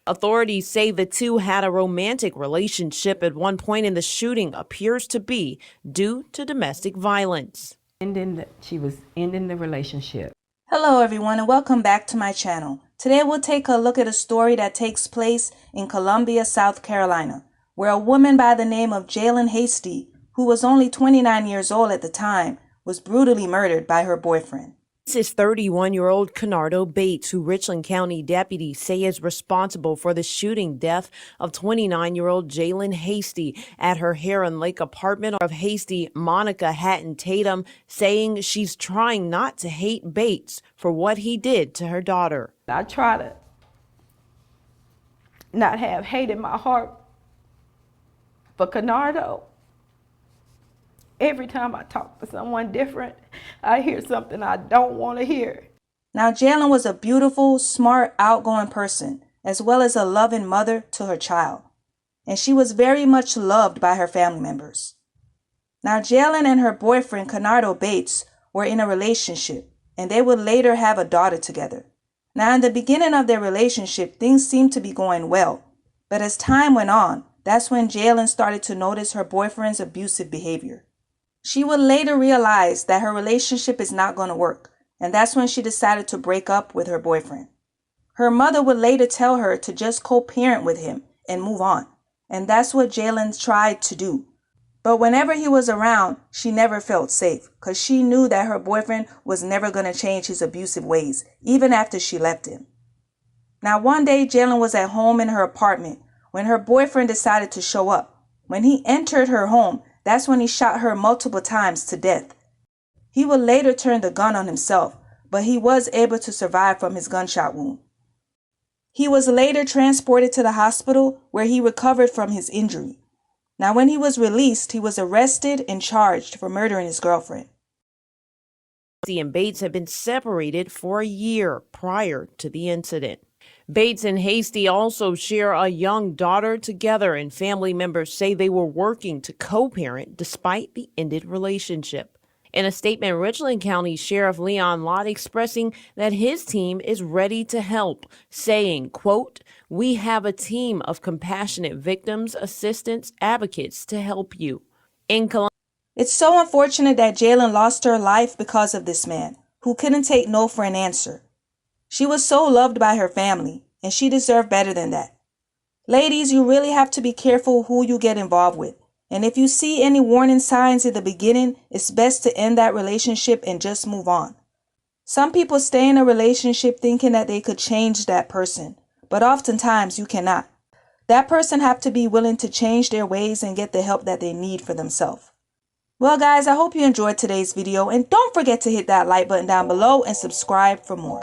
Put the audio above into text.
Authorities say the two had a romantic relationship at one point, and the shooting appears to be due to domestic violence. She was ending the relationship. Hello everyone and welcome back to my channel. Today we'll take a look at a story that takes place in Columbia, South Carolina, where a woman by the name of Jalen Hasty, who was only 29 years old at the time, was brutally murdered by her boyfriend. This is 31-year-old Kenardo Bates, who Richland County deputies say is responsible for the shooting death of 29-year-old Jalen Hasty at her Heron Lake apartment of Hasty, Monica Hatton Tatum, saying she's trying not to hate Bates for what he did to her daughter. I try to not have hate in my heart for Kenardo. Every time I talk to someone different, I hear something I don't want to hear. Now, Jalen was a beautiful, smart, outgoing person, as well as a loving mother to her child. And she was very much loved by her family members. Now, Jalen and her boyfriend, Kenardo Bates, were in a relationship, and they would later have a daughter together. Now, in the beginning of their relationship, things seemed to be going well. But as time went on, that's when Jalen started to notice her boyfriend's abusive behavior. She would later realize that her relationship is not going to work, and that's when she decided to break up with her boyfriend. Her mother would later tell her to just co-parent with him and move on, and that's what Jalen tried to do. But whenever he was around, she never felt safe because she knew that her boyfriend was never going to change his abusive ways, even after she left him. Now, one day, Jalen was at home in her apartment when her boyfriend decided to show up. When he entered her home, that's when he shot her multiple times to death. He would later turn the gun on himself, but he was able to survive from his gunshot wound. He was later transported to the hospital where he recovered from his injury. Now, when he was released, he was arrested and charged for murdering his girlfriend. Hasty and Bates had been separated for a year prior to the incident. Bates and Hasty also share a young daughter together, and family members say they were working to co-parent despite the ended relationship. In a statement, Richland County Sheriff Leon Lott expressing that his team is ready to help, saying, quote, "We have a team of compassionate victims, assistance, advocates to help you." In Columbia, it's so unfortunate that Jalen lost her life because of this man, who couldn't take no for an answer. She was so loved by her family, and she deserved better than that. Ladies, you really have to be careful who you get involved with. And if you see any warning signs in the beginning, it's best to end that relationship and just move on. Some people stay in a relationship thinking that they could change that person, but oftentimes you cannot. That person have to be willing to change their ways and get the help that they need for themselves. Well guys, I hope you enjoyed today's video, and don't forget to hit that like button down below and subscribe for more.